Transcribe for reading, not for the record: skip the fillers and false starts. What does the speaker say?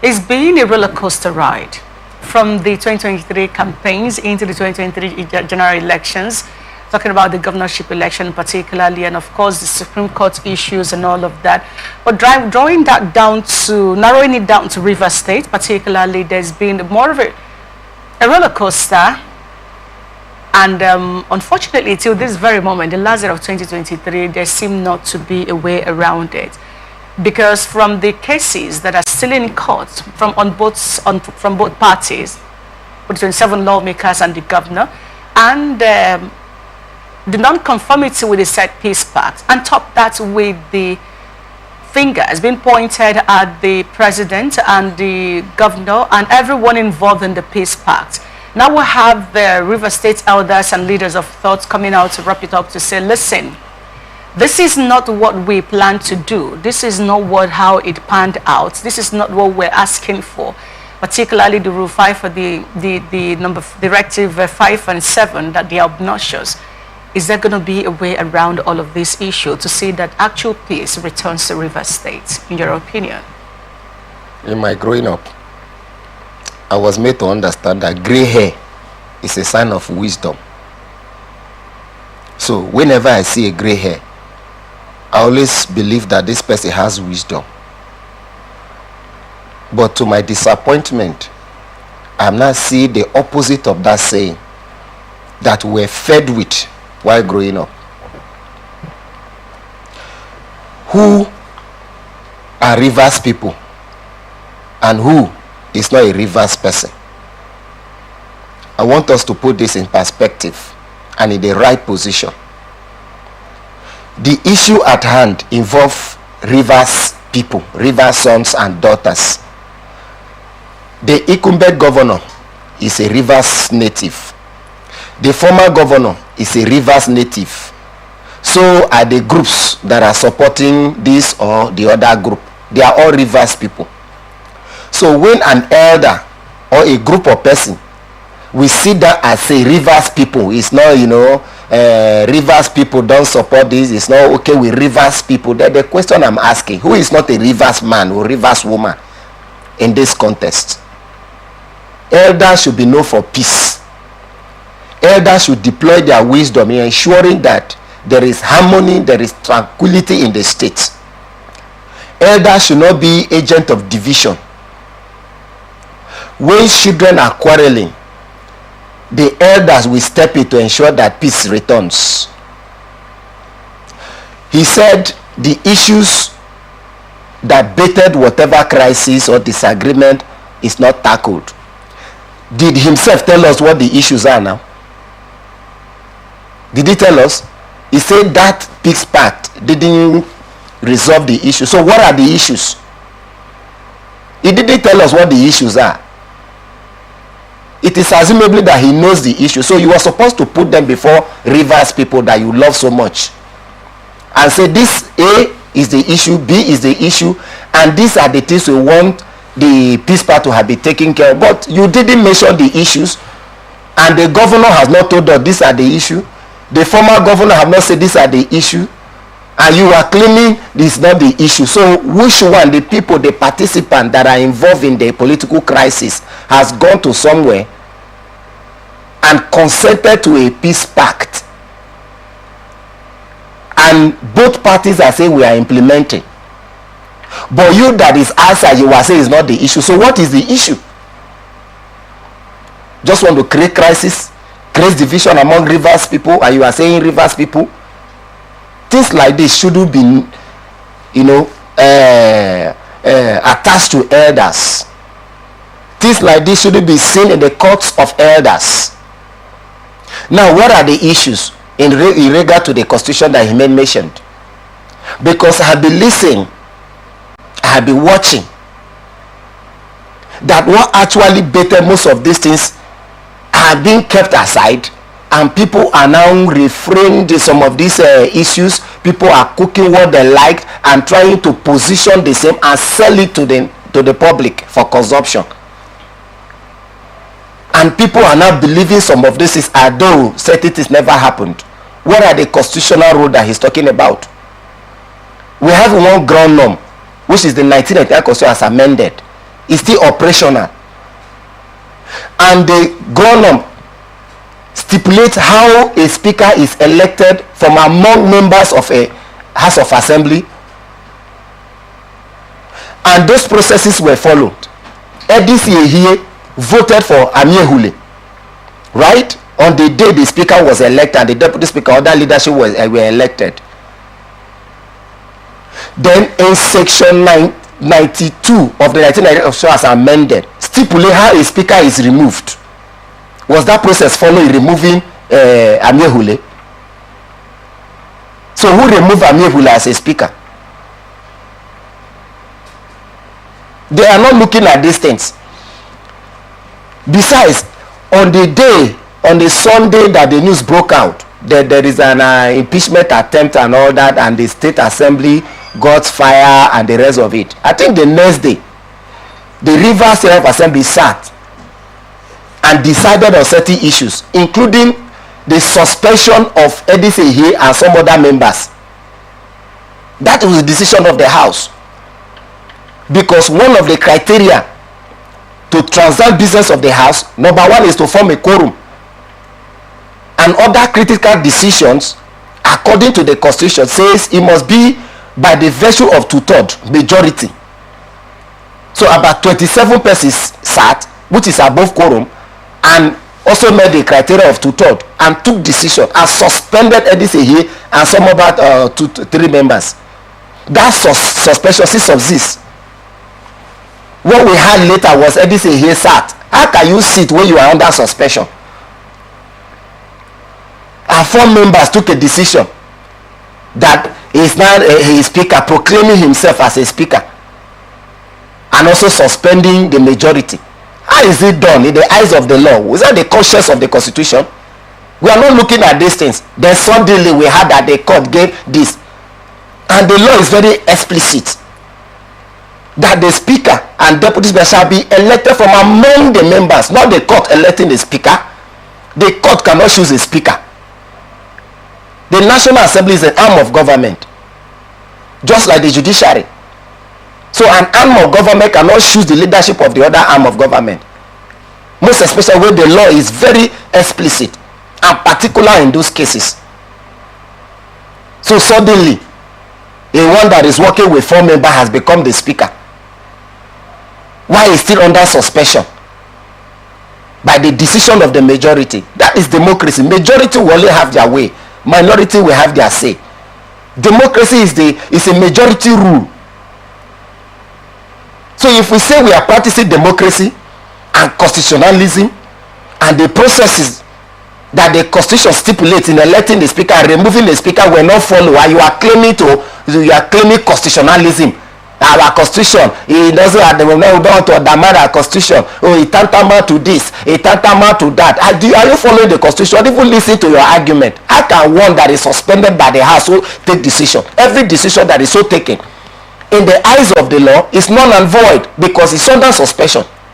It's been a roller coaster ride from the 2023 campaigns into the 2023 general elections, talking about the governorship election particularly, and of course the Supreme Court issues and all of that. But narrowing it down to Rivers State particularly, there's been more of a roller coaster. And unfortunately, till this very moment, the last year of 2023, there seems not to be a way around it. Because from the cases that are still in court from both parties, with 27 lawmakers and the governor, and the non-conformity with the said Peace Pact, and top that with the finger has been pointed at the president and the governor and everyone involved in the Peace Pact. Now we have the River State elders and leaders of thought coming out to wrap it up to say, listen, this is not what we plan to do. This is not how it panned out. This is not what we're asking for. Particularly the Rule 5 for the Directive 5 and 7, that they are obnoxious. Is there going to be a way around all of this issue to see that actual peace returns to River State, in your opinion? In my growing up, I was made to understand that gray hair is a sign of wisdom. So whenever I see a gray hair, I always believe that this person has wisdom. But to my disappointment, I'm now seeing the opposite of that saying that we're fed with while growing up. Who are Rivers people and who is not a Rivers person? I want us to put this in perspective and in the right position. The issue at hand involves Rivers people, Rivers sons and daughters. The incumbent governor is a Rivers native. The former governor is a Rivers native. So are the groups that are supporting this or the other group. They are all Rivers people. So when an elder or a group of person, we see that as a Rivers people, it's not, Rivers people don't support this, it's not okay with Rivers people. Then the question I'm asking, who is not a Rivers man or Rivers woman in this contest? Elders should be known for peace. Elders should deploy their wisdom in ensuring that there is harmony, there is tranquility in the state. Elders should not be agent of division. When children are quarreling, the elders will step in to ensure that peace returns. He said the issues that baited whatever crisis or disagreement is not tackled. Did himself tell us what the issues are now? Did he tell us? He said that Peace Pact didn't resolve the issue. So what are the issues? He didn't tell us what the issues are. It is assumably that he knows the issue. So you are supposed to put them before Rivers people that you love so much. And say this A is the issue, B is the issue, and these are the things we want the Peace Pact to have been taken care of. But you didn't mention the issues, and the governor has not told us these are the issue. The former governor have not said these are the issue, and you are claiming this is not the issue. So which one, the people, the participants that are involved in the political crisis, has gone to somewhere and consented to a peace pact, and both parties are saying we are implementing, but you that is outside, you are saying is not the issue. So what is the issue? Just want to create crisis, create division among Rivers people, and you are saying Rivers people? Things like this shouldn't be, attached to elders. Things like this shouldn't be seen in the courts of elders. Now, what are the issues in regard to the constitution that he mentioned? Because I have been listening, I have been watching, that what actually better most of these things are being kept aside, and people are now refraining some of these issues. People are cooking what they like and trying to position the same and sell it to the public for consumption. And people are now believing some of this is although certain things never happened. What are the constitutional rules that he's talking about? We have one ground norm, which is the 1999 Constitution as amended, is still operational. And the governor stipulates how a speaker is elected from among members of a House of Assembly. And those processes were followed. Edisi here voted for Amiehule, right? On the day the speaker was elected and the deputy speaker, other leadership were elected. Then in section 92 of the 1990 official as amended, stipulate how a speaker is removed. Was that process following removing Amiehule? So who removed Amiehule as a speaker? They are not looking at these things. Besides, on the Sunday that the news broke out, there is an impeachment attempt and all that, and the state assembly got fire and the rest of it. I think the next day, the Rivers State Assembly sat and decided on certain issues, including the suspension of Edisi and some other members. That was the decision of the House. Because one of the criteria to transact business of the House, number one, is to form a quorum. And other critical decisions, according to the Constitution, says it must be by the virtue of 2/3 majority. So about 27 persons sat, which is above quorum, and also made the criteria of 2/3 and took decision and suspended Edisi and some other 3 members. That suspension still subsists. What we had later was Edisi sat. How can you sit when you are under suspension? Our 4 members took a decision that he is now a speaker, proclaiming himself as a speaker, and also suspending the majority. How is it done in the eyes of the law? Was that the conscience of the Constitution? We are not looking at these things. Then suddenly we had that the court gave this, and the law is very explicit that the speaker and deputy speaker shall be elected from among the members, not the court electing the speaker. The court cannot choose a speaker. The National Assembly is an arm of government, just like the judiciary. So an arm of government cannot choose the leadership of the other arm of government, most especially when the law is very explicit and particular in those cases. So suddenly, a one that is working with 4 members has become the speaker, while he's still under suspension by the decision of the majority. That is democracy. Majority will only have their way, minority will have their say. Democracy is a majority rule. So if we say we are practicing democracy and constitutionalism, and the processes that the Constitution stipulates in electing the speaker and removing the speaker will not follow, and you are claiming constitutionalism. Our Constitution, it doesn't have the, we don't want to undermine our Constitution. Oh, it tantamount to this, it tantamount to that. Are you following the Constitution? Even listen to your argument. How can one that is suspended by the House take decision? Every decision that is so taken in the eyes of the law is null and void because it's under suspension.